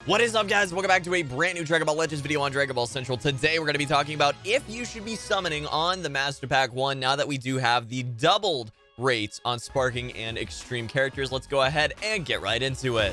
What is up, guys? Welcome back to a brand new Dragon Ball Legends video on Dragon Ball Central. Today, we're going to be talking about if you should be summoning on the Master Pack 1 now that we do have the doubled rates on Sparking and Extreme characters. Let's go ahead and get right into it.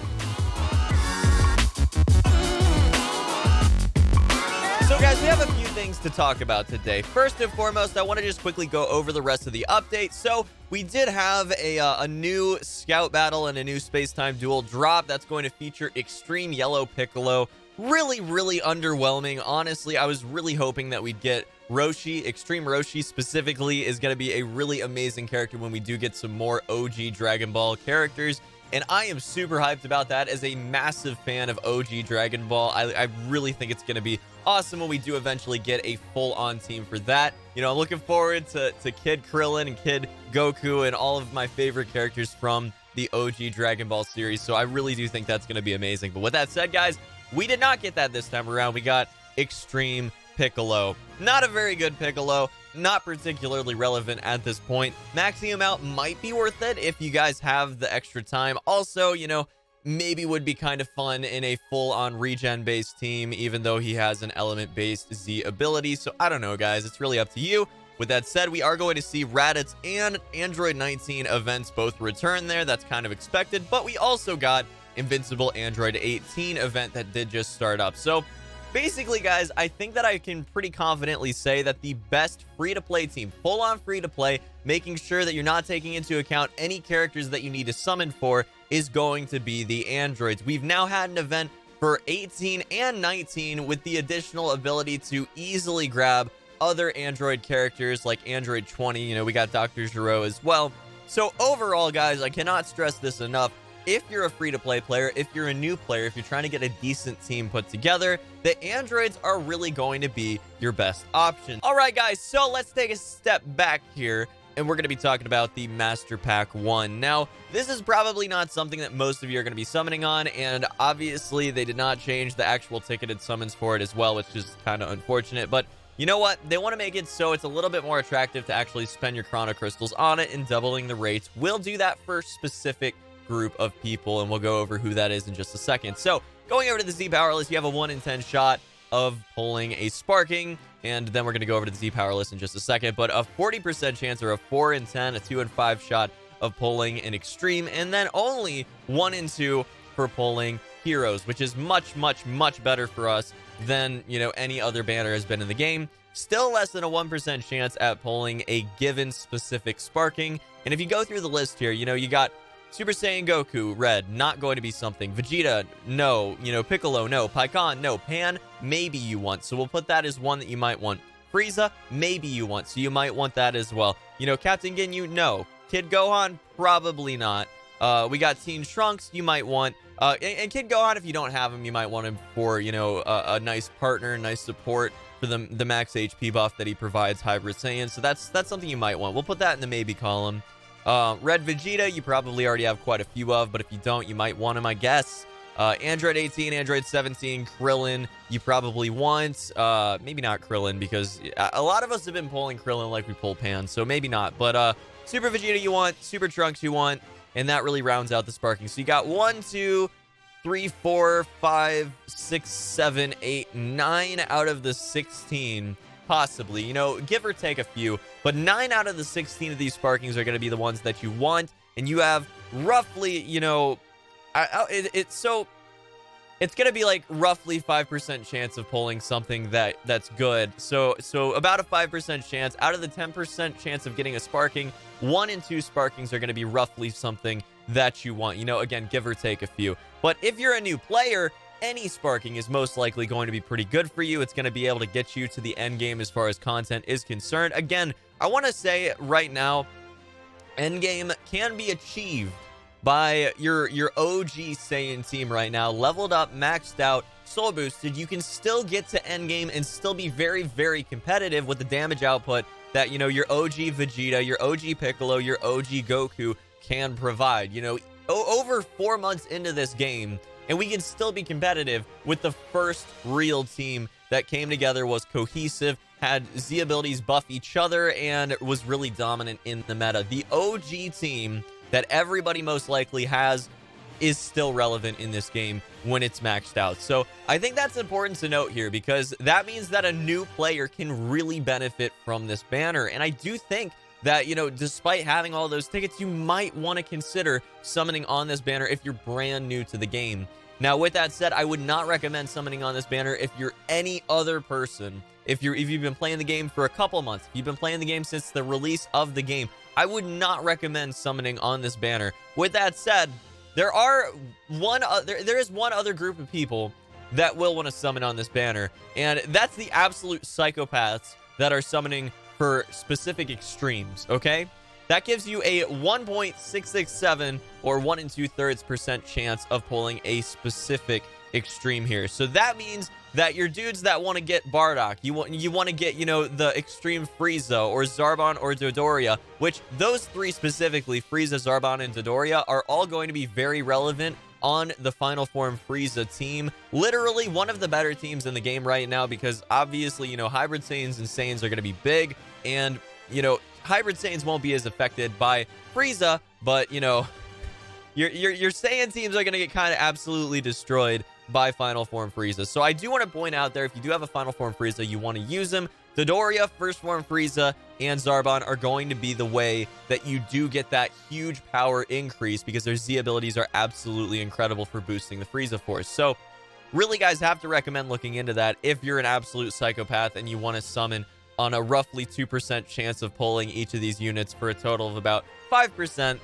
So guys, we have a few things to talk about today. First and foremost, I want to just quickly go over the rest of the update. So we did have a new Scout Battle and a new Space-Time Duel drop that's going to feature Extreme Yellow Piccolo. Really underwhelming. Honestly, I was really hoping that we'd get Roshi. Extreme Roshi specifically is going to be a really amazing character when we do get some more OG Dragon Ball characters. And I am super hyped about that. As a massive fan of OG Dragon Ball, I really think it's going to be awesome when we do eventually get a full-on team for that. You know, I'm looking forward to Kid Krillin and Kid Goku and all of my favorite characters from the OG Dragon Ball series. So I really do think that's going to be amazing. But with that said, guys, we did not get that this time around. We got Extreme Piccolo. Not a very good Piccolo. Not particularly relevant at this point. Maxing him out might be worth it if you guys have the extra time. Also, you know, maybe would be kind of fun in a full-on regen-based team, even though he has an element-based Z ability. So I don't know, guys. It's really up to you. With that said, we are going to see Raditz and Android 19 events both return there. That's kind of expected. But we also got Invincible Android 18 event that did just start up. So basically, guys, I think that I can pretty confidently say that the best free-to-play team, full-on free-to-play, making sure that you're not taking into account any characters that you need to summon for, is going to be the androids. We've now had an event for 18 and 19 with the additional ability to easily grab other android characters like Android 20. You know, we got Dr. Gero as well. So overall, guys, I cannot stress this enough. If you're a free-to-play player, if you're a new player, if you're trying to get a decent team put together, the androids are really going to be your best option. All right, guys, so let's take a step back here, and we're going to be talking about the Master Pack 1. Now, this is probably not something that most of you are going to be summoning on, and obviously they did not change the actual ticketed summons for it as well, which is kind of unfortunate, but you know what? They want to make it so it's a little bit more attractive to actually spend your Chrono Crystals on it and doubling the rates. We'll do that for specific group of people, and we'll go over who that is in just a second. So going over to the Z Power list, you have a 1 in 10 shot of pulling a Sparking, and then we're going to go over to the Z Power list in just a second, but a 40% chance, or a 4 in 10, a 2 in 5 shot of pulling an Extreme, and then only 1 in 2 for pulling Heroes, which is much better for us than, you know, any other banner has been in the game. Still less than a 1% chance at pulling a given specific Sparking. And if you go through the list here, you know, you got Super Saiyan Goku, red, not going to be something. Vegeta, no. You know, Piccolo, no. Pikkon, no. Pan, maybe you want. So we'll put that as one that you might want. Frieza, maybe you want. So you might want that as well. You know, Captain Ginyu, no. Kid Gohan, probably not. We got Teen Trunks, you might want. And Kid Gohan, if you don't have him, you might want him for, you know, a nice partner, nice support for the max HP buff that he provides, Hybrid Saiyan. So that's something you might want. We'll put that in the maybe column. Red Vegeta, you probably already have quite a few of, but if you don't, you might want him, I guess. Android 18, Android 17, Krillin, you probably want. Maybe not Krillin, because a lot of us have been pulling Krillin like we pull Pan, so maybe not. But Super Vegeta you want, Super Trunks you want, and that really rounds out the Sparking. So you got 1, 2, 3, 4, 5, 6, 7, 8, 9 out of the 16. Possibly, you know, give or take a few, but 9 out of the 16 of these Sparkings are going to be the ones that you want, and you have roughly, you know, it's going to be like roughly 5% chance of pulling something that's good. So about a 5% chance out of the 10% chance of getting a Sparking. 1 and 2 Sparkings are going to be roughly something that you want. You know, again, give or take a few. But if you're a new player, any Sparking is most likely going to be pretty good for you. It's going to be able to get you to the end game as far as content is concerned. Again, I want to say right now, end game can be achieved by your OG Saiyan team right now, leveled up, maxed out, soul boosted. You can still get to end game and still be very competitive with the damage output that, you know, your OG Vegeta, your OG Piccolo, your OG Goku can provide. You know, over 4 months into this game, and we can still be competitive with the first real team that came together, was cohesive, had Z abilities buff each other, and was really dominant in the meta. The OG team that everybody most likely has is still relevant in this game when it's maxed out. So I think that's important to note here, because that means that a new player can really benefit from this banner. And I do think that, you know, despite having all those tickets, you might want to consider summoning on this banner if you're brand new to the game. Now, with that said, I would not recommend summoning on this banner if you're any other person. If you've been playing the game for a couple months, if you've been playing the game since the release of the game, I would not recommend summoning on this banner. With that said, there is one other group of people that will want to summon on this banner, and that's the absolute psychopaths that are summoning for specific extremes, okay? That gives you a 1.667 or 1 2/3% chance of pulling a specific extreme here. So that means that your dudes that want to get Bardock, you want to get, you know, the extreme Frieza or Zarbon or Dodoria, which those three specifically, Frieza, Zarbon, and Dodoria, are all going to be very relevant on the Final Form Frieza team. Literally one of the better teams in the game right now, because obviously, you know, Hybrid Saiyans and Saiyans are going to be big, and, you know, Hybrid Saiyans won't be as affected by Frieza, but, you know, your Saiyan teams are going to get kind of absolutely destroyed by Final Form Frieza. So I do want to point out there, if you do have a Final Form Frieza, you want to use them. Dodoria, First Form Frieza, and Zarbon are going to be the way that you do get that huge power increase, because their Z abilities are absolutely incredible for boosting the Frieza Force. So really, guys, have to recommend looking into that if you're an absolute psychopath and you want to summon on a roughly 2% chance of pulling each of these units for a total of about 5%.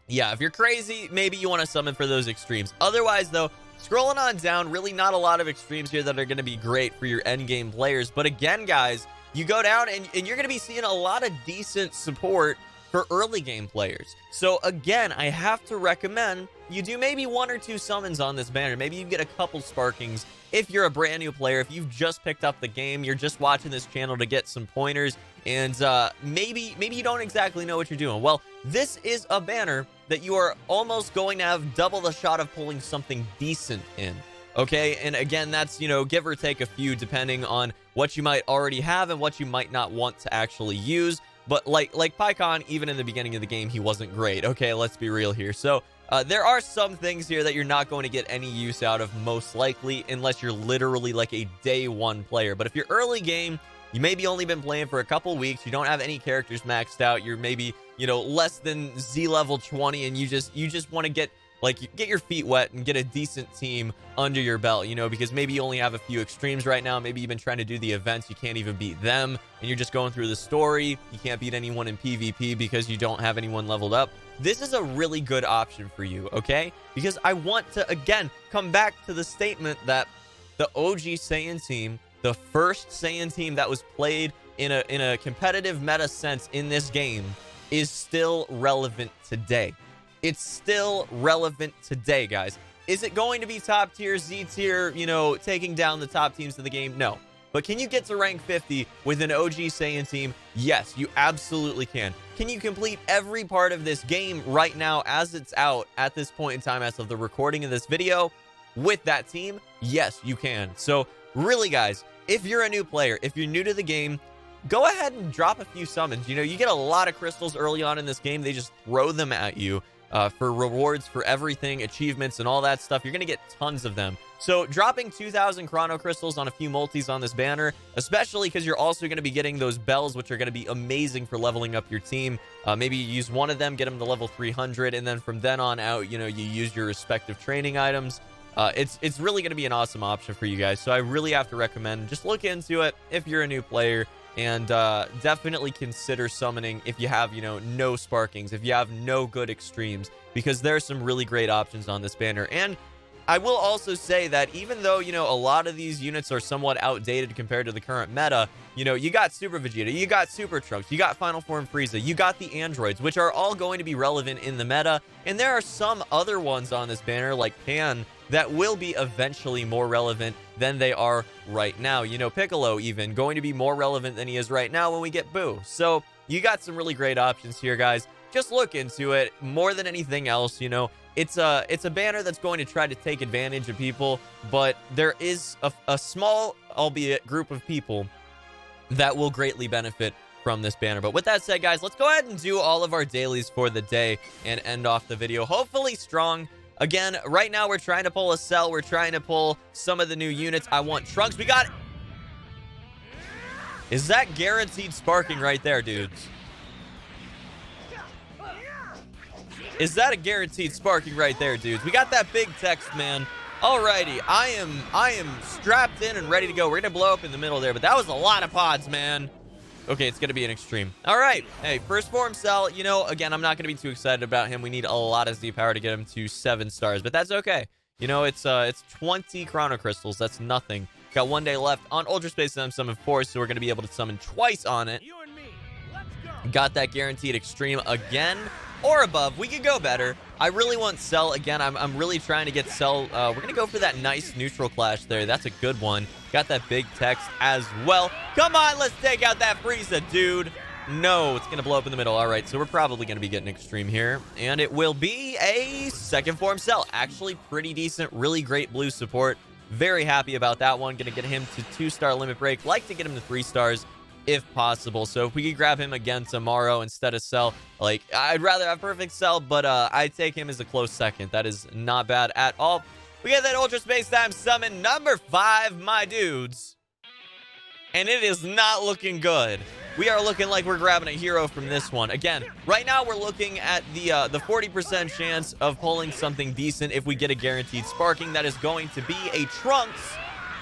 Yeah, if you're crazy, maybe you want to summon for those extremes. Otherwise, though, scrolling on down, really not a lot of extremes here that are going to be great for your endgame players. But again, guys, you go down and you're going to be seeing a lot of decent support for early game players. So again, I have to recommend you do maybe 1 or 2 summons on this banner. Maybe you get a couple Sparkings if you're a brand new player. If you've just picked up the game, you're just watching this channel to get some pointers, and maybe you don't exactly know what you're doing. Well, this is a banner that you are almost going to have double the shot of pulling something decent in. Okay, and again, that's, you know, give or take a few depending on what you might already have and what you might not want to actually use. But like PyCon, even in the beginning of the game, he wasn't great. Okay, let's be real here. So there are some things here that you're not going to get any use out of, most likely, unless you're literally like a day 1 player. But if you're early game, you maybe only been playing for a couple weeks, you don't have any characters maxed out, you're maybe, you know, less than Z level 20, and you just want to get your feet wet and get a decent team under your belt, you know, because maybe you only have a few extremes right now. Maybe you've been trying to do the events, you can't even beat them, and you're just going through the story. You can't beat anyone in PvP because you don't have anyone leveled up. This is a really good option for you, okay? Because I want to, again, come back to the statement that the OG Saiyan team, the first Saiyan team that was played in a competitive meta sense in this game, is still relevant today. It's still relevant today, guys. Is it going to be top tier, Z tier, you know, taking down the top teams of the game? No. But can you get to rank 50 with an OG Saiyan team? Yes, you absolutely can. Can you complete every part of this game right now as it's out at this point in time as of the recording of this video with that team? Yes, you can. So really, guys, if you're a new player, if you're new to the game, go ahead and drop a few summons. You know, you get a lot of crystals early on in this game. They just throw them at you for rewards for everything, achievements, and all that stuff. You're going to get tons of them. So dropping 2,000 chrono crystals on a few multis on this banner, especially because you're also going to be getting those bells, which are going to be amazing for leveling up your team. Maybe you use one of them, get them to level 300, and then from then on out, you know, you use your respective training items. It's really going to be an awesome option for you guys. So I really have to recommend, just look into it if you're a new player, and definitely consider summoning if you have, you know, no Sparkings, if you have no good extremes, because there are some really great options on this banner. And I will also say that even though, you know, a lot of these units are somewhat outdated compared to the current meta, you know, you got Super Vegeta, you got Super Trunks, you got Final Form Frieza, you got the androids, which are all going to be relevant in the meta. And there are some other ones on this banner, like Pan, that will be eventually more relevant than they are right now. You know, Piccolo even going to be more relevant than he is right now when we get Boo. So you got some really great options here, guys. Just look into it. More than anything else, you know, it's a banner that's going to try to take advantage of people, but there is a small, albeit, group of people that will greatly benefit from this banner. But with that said, guys, let's go ahead and do all of our dailies for the day and end off the video, hopefully strong. Again, right now we're trying to pull a cell. We're trying to pull some of the new units. I want Trunks. We got it. Is that guaranteed sparking right there, dudes? Is that a guaranteed sparking right there, dudes? We got that big text, man. Alrighty, I am strapped in and ready to go. We're gonna blow up in the middle there, but that was a lot of pods, man. Okay, it's gonna be an extreme. All right, hey, first form cell. You know, again, I'm not gonna be too excited about him. We need a lot of Z power to get him to 7 stars, but that's okay. You know, it's 20 chrono crystals. That's nothing. Got 1 day left on Ultra Space and Summon 4, so we're gonna be able to summon twice on it. You and me. Let's go. Got that guaranteed extreme again or above. We could go better. I really want Cell again. I'm really trying to get Cell. We're gonna go for that nice neutral clash there. That's a good one. Got that big text as well. Come on, let's take out that Frieza, dude. No, it's gonna blow up in the middle. All right, so we're probably gonna be getting extreme here, and it will be a second form Cell. Actually pretty decent, really great blue support. Very happy about that one. Gonna get him to 2-star limit break. Like to get him to 3 stars if possible. So if we could grab him again tomorrow instead of Cell, like, I'd rather have perfect Cell, but I take him as a close second. That is not bad at all. We got that Ultra Space Time summon number 5, my dudes, and it is not looking good. We are looking like we're grabbing a hero from this one. Again, right now we're looking at the 40% chance of pulling something decent if we get a guaranteed sparking. That is going to be a Trunks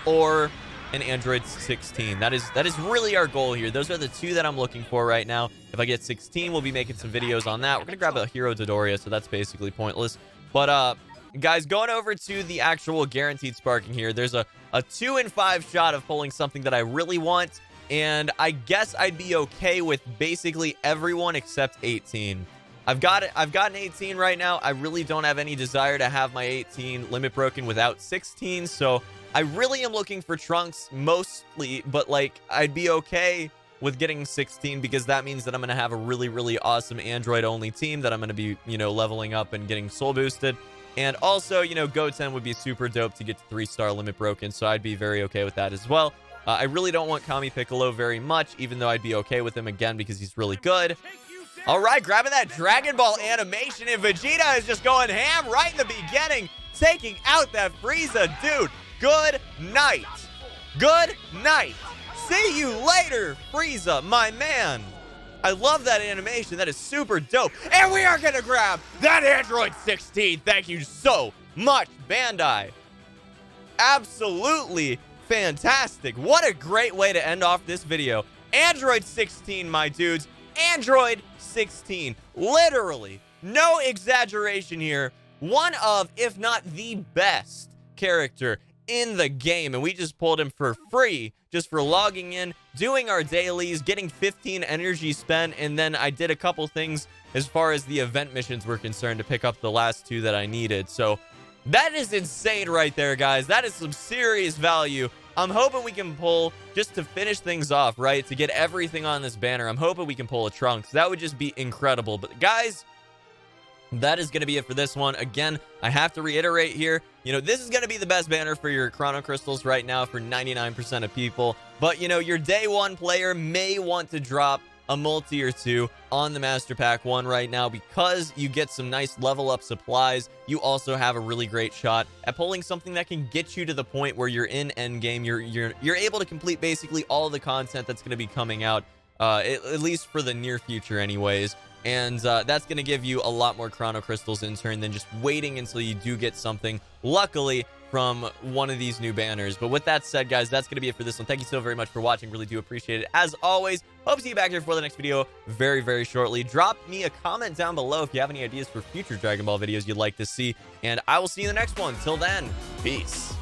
or an Android 16. That is really our goal here. Those are the 2 that I'm looking for right now. If I get 16, we'll be making some videos on that. We're gonna grab a hero Dodoria, so that's basically pointless. But guys, going over to the actual guaranteed sparking here, there's a 2 in 5 shot of pulling something that I really want. And I guess I'd be okay with basically everyone except 18. I've gotten 18 right now. I really don't have any desire to have my 18 limit broken without 16. So I really am looking for Trunks mostly, but like I'd be okay with getting 16 because that means that I'm going to have a really, really awesome Android only team that I'm going to be, you know, leveling up and getting soul boosted. And also, you know, Goten would be super dope to get to 3-star limit broken. So I'd be very okay with that as well. I really don't want Kami Piccolo very much, even though I'd be okay with him again because he's really good. All right, grabbing that Dragon Ball animation, and Vegeta is just going ham right in the beginning, taking out that Frieza. Dude, good night. Good night. See you later, Frieza, my man. I love that animation. That is super dope. And we are going to grab that Android 16. Thank you so much, Bandai. Absolutely fantastic. What a great way to end off this video. Android 16, my dudes. Android 16. Literally, no exaggeration here. One of, if not the best character in the game. And we just pulled him for free just for logging in, doing our dailies, getting 15 energy spent. And then I did a couple things as far as the event missions were concerned to pick up the last 2 that I needed. So that is insane right there, guys. That is some serious value. I'm hoping we can pull, just to finish things off, right, to get everything on this banner, I'm hoping we can pull a Trunks. That would just be incredible. But guys, that is going to be it for this one. Again, I have to reiterate here, you know, this is going to be the best banner for your Chrono Crystals right now for 99% of people. But, you know, your day 1 player may want to drop a multi or 2 on the Master Pack 1 right now because you get some nice level up supplies. You also have a really great shot at pulling something that can get you to the point where you're in endgame. You're able to complete basically all of the content that's going to be coming out, at least for the near future anyways. And that's going to give you a lot more Chrono Crystals in turn than just waiting until you do get something, luckily, from one of these new banners. But with that said, guys, that's going to be it for this one. Thank you so very much for watching. Really do appreciate it. As always, hope to see you back here for the next video very, very shortly. Drop me a comment down below if you have any ideas for future Dragon Ball videos you'd like to see. And I will see you in the next one. Till then, peace.